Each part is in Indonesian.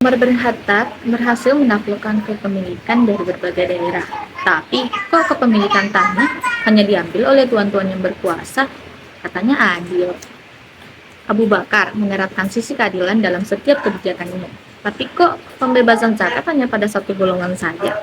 Umar bin Khattab berhasil menaklukkan kepemilikan dari berbagai daerah. Tapi, kok kepemilikan tanah hanya diambil oleh tuan-tuan yang berkuasa? Katanya adil. Abu Bakar menerapkan sisi keadilan dalam setiap kebijakannya. Tapi kok pembebasan zakat hanya pada satu golongan saja?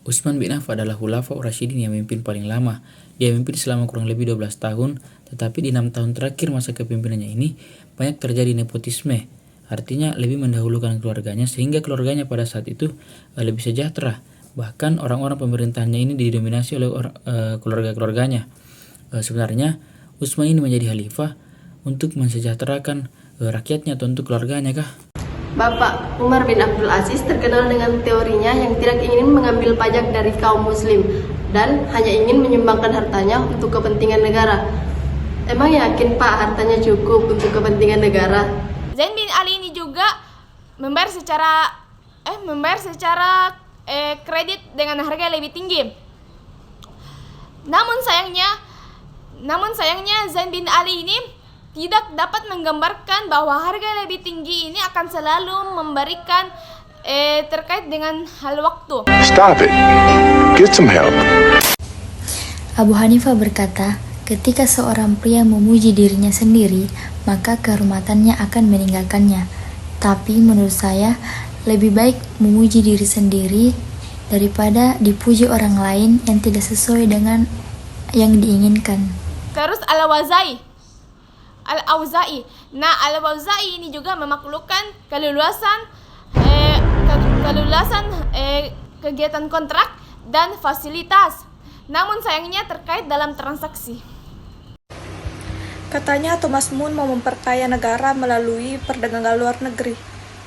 Utsman bin Affan adalah Khulafaur Rasyidin yang memimpin paling lama. Dia memimpin selama kurang lebih 12 tahun, tetapi di 6 tahun terakhir masa kepemimpinannya ini banyak terjadi nepotisme. Artinya lebih mendahulukan keluarganya sehingga keluarganya pada saat itu lebih sejahtera. Bahkan orang-orang pemerintahannya ini didominasi oleh keluarga-keluarganya. Sebenarnya Utsman ini menjadi khalifah untuk mensejahterakan rakyatnya atau untuk keluarganya kah? Bapak Umar bin Abdul Aziz terkenal dengan teorinya yang tidak ingin mengambil pajak dari kaum muslim dan hanya ingin menyumbangkan hartanya untuk kepentingan negara. Emang yakin Pak hartanya cukup untuk kepentingan negara? Zain bin Ali ini juga membayar secara kredit dengan harga yang lebih tinggi. Namun sayangnya Zain bin Ali ini tidak dapat menggambarkan bahwa harga yang lebih tinggi ini akan selalu memberikan terkait dengan hal waktu. Stop it. Get some help. Abu Hanifah berkata, ketika seorang pria memuji dirinya sendiri, maka kehormatannya akan meninggalkannya. Tapi menurut saya, lebih baik memuji diri sendiri daripada dipuji orang lain yang tidak sesuai dengan yang diinginkan. Terus Al-Auza'i. Nah, Al-Auza'i ini juga memaklukkan keluasan kegiatan kontrak dan fasilitas. Namun sayangnya terkait dalam transaksi. Katanya Thomas Mun mau memperkaya negara melalui perdagangan luar negeri,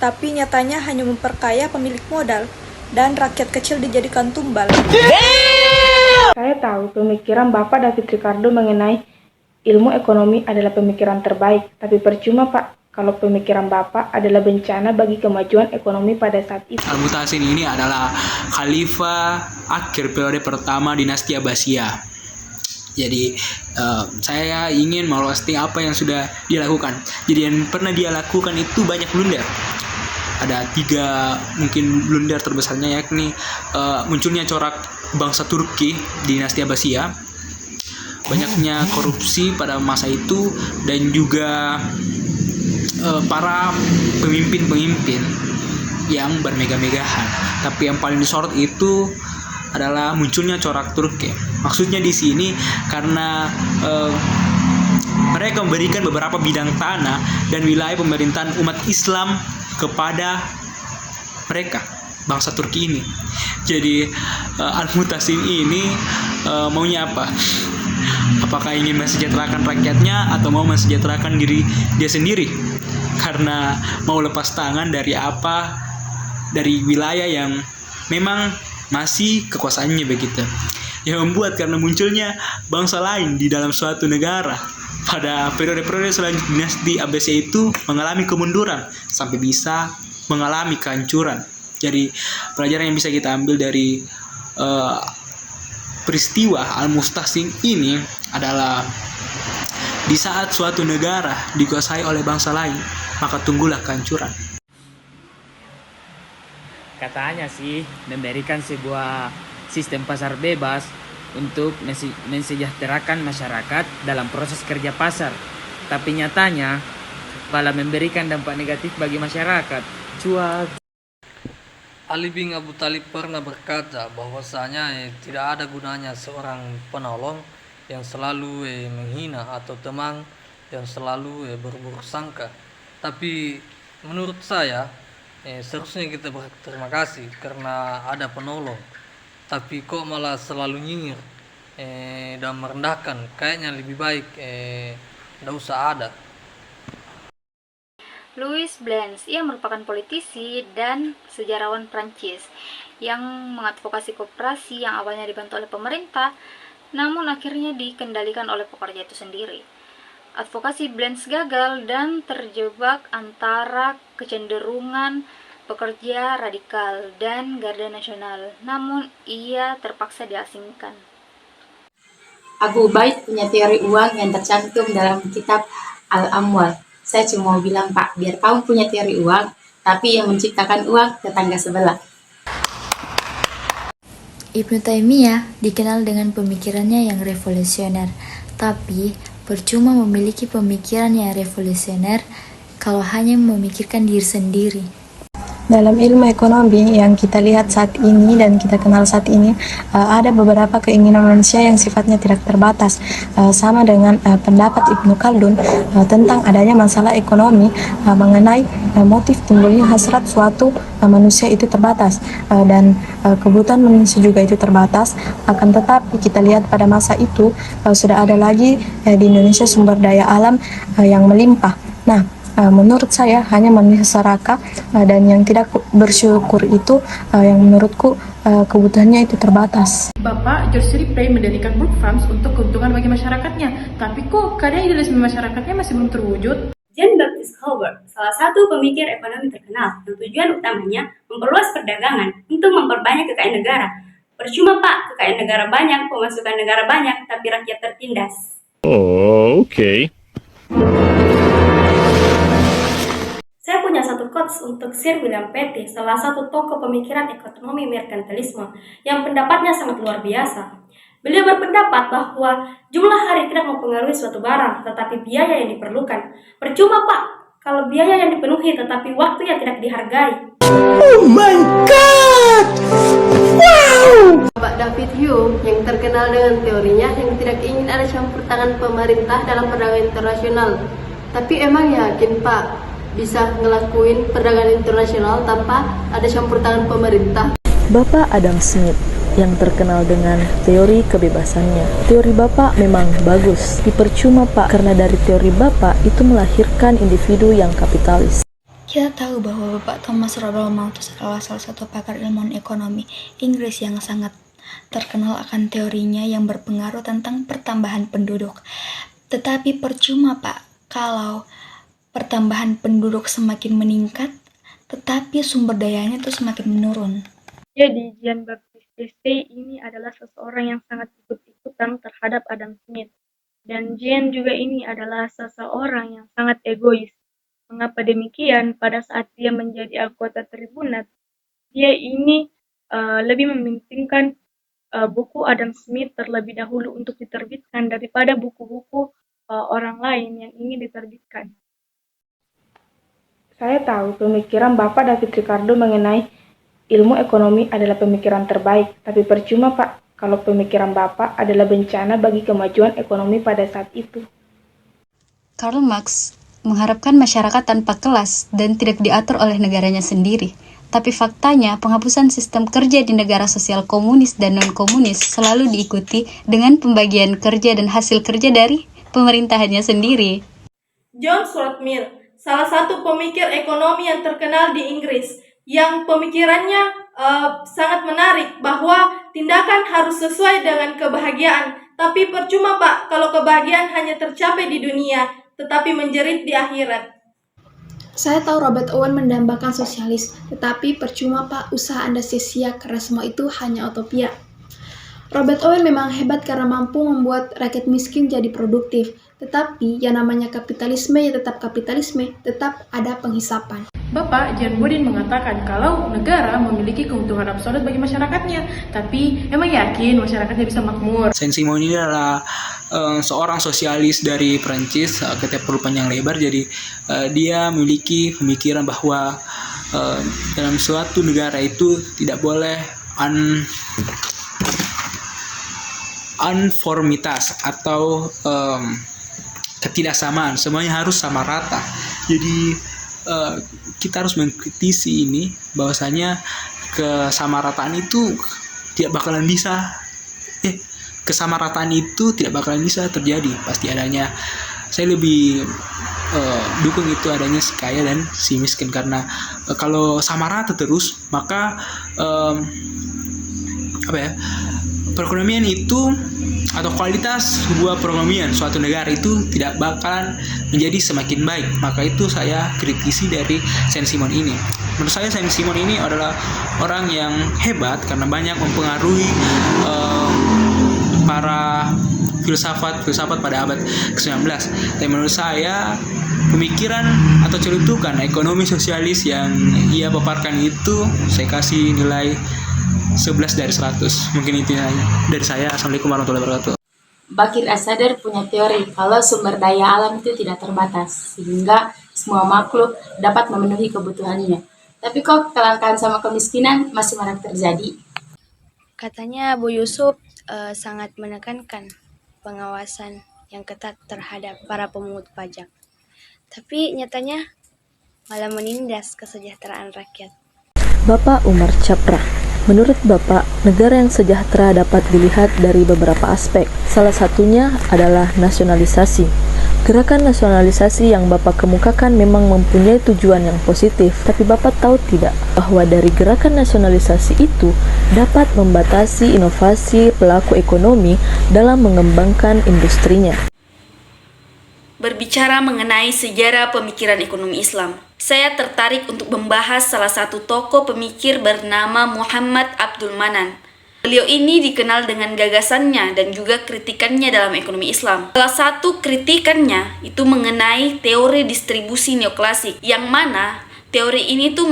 tapi nyatanya hanya memperkaya pemilik modal dan rakyat kecil dijadikan tumbal. Saya tahu pemikiran Bapak David Ricardo mengenai ilmu ekonomi adalah pemikiran terbaik, tapi percuma Pak, kalau pemikiran Bapak adalah bencana bagi kemajuan ekonomi pada saat itu. Al-Mutasim ini adalah khalifah akhir periode pertama dinasti Abbasiyah. Jadi saya ingin melosting apa yang sudah dia lakukan. Jadi yang pernah dia lakukan itu banyak blunder. Ada 3 mungkin blunder terbesarnya, yakni munculnya corak bangsa Turki di dinasti Abbasiyah, banyaknya korupsi pada masa itu, dan juga para pemimpin-pemimpin yang bermegah-megahan. Tapi yang paling disorot itu adalah munculnya corak Turki. Maksudnya di sini karena mereka memberikan beberapa bidang tanah dan wilayah pemerintahan umat Islam kepada mereka, bangsa Turki ini. Jadi Al-Mutasim ini maunya apa? Apakah ingin mensejahterakan rakyatnya atau mau mensejahterakan diri dia sendiri? Karena mau lepas tangan dari wilayah yang memang masih kekuasaannya begitu. Yang membuat karena munculnya bangsa lain di dalam suatu negara pada periode-periode selanjutnya dinasti Abbasiyah itu mengalami kemunduran sampai bisa mengalami kehancuran. Jadi pelajaran yang bisa kita ambil dari peristiwa Al-Mutasim ini adalah di saat suatu negara dikuasai oleh bangsa lain, maka tunggulah kehancuran. Katanya sih memberikan sebuah sistem pasar bebas untuk mensejahterakan masyarakat dalam proses kerja pasar. Tapi nyatanya malah memberikan dampak negatif bagi masyarakat. Cuak. Ali bin Abu Thalib pernah berkata bahwasanya tidak ada gunanya seorang penolong yang selalu menghina atau teman yang selalu berburuk sangka. Tapi menurut saya seharusnya kita berterima kasih karena ada penolong. Tapi kok malah selalu nyinyir dan merendahkan, kayaknya lebih baik tidak usah ada. Louis Blanche, ia merupakan politisi dan sejarawan Prancis yang mengadvokasi koperasi yang awalnya dibantu oleh pemerintah, namun akhirnya dikendalikan oleh pekerja itu sendiri. Advokasi Blanche gagal dan terjebak antara kecenderungan pekerja radikal dan Garda Nasional, namun ia terpaksa diasingkan. Abu Ubaid punya teori uang yang tercantum dalam kitab Al-Amwal. Saya cuma mau bilang, Pak, biar kamu punya teori uang, tapi yang menciptakan uang tetangga sebelah. Ibnu Taimiyah dikenal dengan pemikirannya yang revolusioner, tapi percuma memiliki pemikiran yang revolusioner kalau hanya memikirkan diri sendiri. Dalam ilmu ekonomi yang kita lihat saat ini dan kita kenal saat ini, ada beberapa keinginan manusia yang sifatnya tidak terbatas, sama dengan pendapat Ibnu Khaldun tentang adanya masalah ekonomi, mengenai motif timbulnya hasrat suatu manusia itu terbatas, dan kebutuhan manusia juga itu terbatas. Akan tetapi kita lihat pada masa itu sudah ada lagi di Indonesia sumber daya alam yang melimpah. Nah, menurut saya hanya manusia serakah dan yang tidak bersyukur itu yang menurutku kebutuhannya itu terbatas. Bapak George Ripley mendirikan Brook Farms untuk keuntungan bagi masyarakatnya, tapi kok kadang idealisme masyarakatnya masih belum terwujud? John Baptist Howard, salah satu pemikir ekonomi terkenal, yang tujuan utamanya memperluas perdagangan untuk memperbanyak kekayaan negara. Percuma Pak, kekayaan negara banyak, pemasukan negara banyak, tapi rakyat tertindas. Oh, okay. Saya punya satu quotes untuk Sir William Petty, salah satu tokoh pemikiran ekonomi merkantilisme, yang pendapatnya sangat luar biasa. Beliau berpendapat bahwa jumlah hari tidak mempengaruhi suatu barang, tetapi biaya yang diperlukan. Percuma Pak, kalau biaya yang dipenuhi tetapi waktu yang tidak dihargai. Oh my God! Wow! Bapak David Hume yang terkenal dengan teorinya yang tidak ingin ada campur tangan pemerintah dalam perdagangan internasional. Tapi emang yakin Pak bisa ngelakuin perdagangan internasional tanpa ada campur tangan pemerintah? Bapak Adam Smith yang terkenal dengan teori kebebasannya. Teori Bapak memang bagus, dipercuma Pak, karena dari teori Bapak itu melahirkan individu yang kapitalis. Kita tahu bahwa Bapak Thomas Robert Malthus adalah salah satu pakar ilmuwan ekonomi Inggris yang sangat terkenal akan teorinya yang berpengaruh tentang pertambahan penduduk. Tetapi percuma Pak, kalau pertambahan penduduk semakin meningkat, tetapi sumber dayanya itu semakin menurun. Jadi, Jean Baptiste Day ini adalah seseorang yang sangat ikut-ikutan terhadap Adam Smith. Dan Jean juga ini adalah seseorang yang sangat egois. Mengapa demikian? Pada saat dia menjadi anggota tribunat, dia ini lebih mementingkan buku Adam Smith terlebih dahulu untuk diterbitkan daripada buku-buku orang lain yang ingin diterbitkan. Saya tahu pemikiran Bapak David Ricardo mengenai ilmu ekonomi adalah pemikiran terbaik, tapi percuma Pak, kalau pemikiran Bapak adalah bencana bagi kemajuan ekonomi pada saat itu. Karl Marx mengharapkan masyarakat tanpa kelas dan tidak diatur oleh negaranya sendiri. Tapi faktanya, penghapusan sistem kerja di negara sosial komunis dan non-komunis selalu diikuti dengan pembagian kerja dan hasil kerja dari pemerintahannya sendiri. John Stuart Mill, salah satu pemikir ekonomi yang terkenal di Inggris, yang pemikirannya sangat menarik bahwa tindakan harus sesuai dengan kebahagiaan. Tapi percuma Pak, kalau kebahagiaan hanya tercapai di dunia, tetapi menjerit di akhirat. Saya tahu Robert Owen mendambakan sosialis, tetapi percuma Pak, usaha Anda sia-sia karena semua itu hanya utopia. Robert Owen memang hebat karena mampu membuat rakyat miskin jadi produktif, tetapi yang namanya kapitalisme ya tetap kapitalisme, tetap ada penghisapan. Bapak John Wooden mengatakan kalau negara memiliki keuntungan absolut bagi masyarakatnya, tapi emang yakin masyarakatnya bisa makmur? Saint-Simon ini adalah seorang sosialis dari Prancis, ketika perlu panjang lebar, jadi dia memiliki pemikiran bahwa dalam suatu negara itu tidak boleh uniformitas atau ketidaksamaan, semuanya harus sama rata. Jadi kita harus mengkritisi ini, bahwasanya kesamarataan itu tidak bakalan bisa kesamarataan itu tidak bakalan bisa terjadi, pasti adanya. Saya lebih dukung itu adanya si kaya dan si miskin, karena kalau sama rata terus maka perekonomian itu atau kualitas sebuah perekonomian suatu negara itu tidak bakalan menjadi semakin baik. Maka itu saya kritisi dari Saint-Simon ini. Menurut saya Saint-Simon ini adalah orang yang hebat karena banyak mempengaruhi para filsafat pada abad ke-19. Tapi menurut saya pemikiran atau celutukan ekonomi sosialis yang ia paparkan itu saya kasih nilai 11 dari 100. Mungkin itu aja dari saya. Assalamualaikum warahmatullahi wabarakatuh. Bakir As-Sadr punya teori kalau sumber daya alam itu tidak terbatas, sehingga semua makhluk dapat memenuhi kebutuhannya. Tapi kok kelangkaan sama kemiskinan masih marak terjadi? Katanya Bu Yusuf sangat menekankan pengawasan yang ketat terhadap para pemungut pajak. Tapi nyatanya malah menindas kesejahteraan rakyat. Bapak Umar Capra, menurut Bapak, negara yang sejahtera dapat dilihat dari beberapa aspek. Salah satunya adalah nasionalisasi. Gerakan nasionalisasi yang Bapak kemukakan memang mempunyai tujuan yang positif, tapi Bapak tahu tidak bahwa dari gerakan nasionalisasi itu dapat membatasi inovasi pelaku ekonomi dalam mengembangkan industrinya. Berbicara mengenai sejarah pemikiran ekonomi Islam, saya tertarik untuk membahas salah satu tokoh pemikir bernama Muhammad Abdul Manan. Beliau ini dikenal dengan gagasannya dan juga kritikannya dalam ekonomi Islam. Salah satu kritikannya itu mengenai teori distribusi neoklasik, yang mana teori ini tuh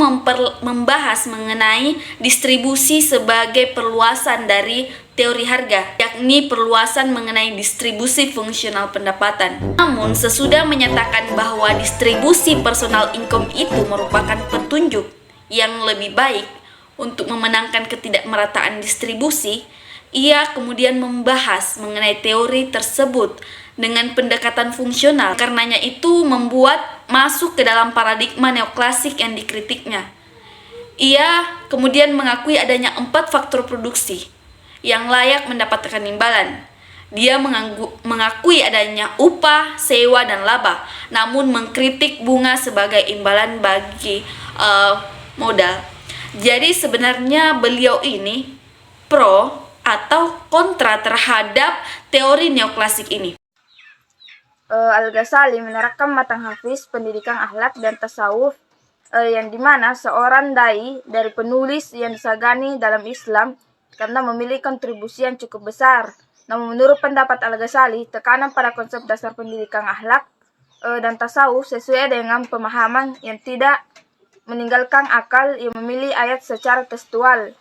membahas mengenai distribusi sebagai perluasan dari teori harga, yakni perluasan mengenai distribusi fungsional pendapatan. Namun, sesudah menyatakan bahwa distribusi personal income itu merupakan petunjuk yang lebih baik untuk memenangkan ketidakmerataan distribusi, ia kemudian membahas mengenai teori tersebut dengan pendekatan fungsional. Karenanya itu membuat masuk ke dalam paradigma neoklasik yang dikritiknya. Ia kemudian mengakui adanya 4 faktor produksi yang layak mendapatkan imbalan. Dia mengakui adanya upah, sewa, dan laba, namun mengkritik bunga sebagai imbalan bagi modal. Jadi sebenarnya beliau ini pro atau kontra terhadap teori neoklasik ini. Al-Ghazali menerapkan matang hafiz pendidikan akhlak dan tasawuf yang dimana seorang dai dari penulis yang disegani dalam Islam karena memiliki kontribusi yang cukup besar. Namun menurut pendapat Al-Ghazali, tekanan pada konsep dasar pendidikan akhlak dan tasawuf sesuai dengan pemahaman yang tidak meninggalkan akal yang memilih ayat secara tekstual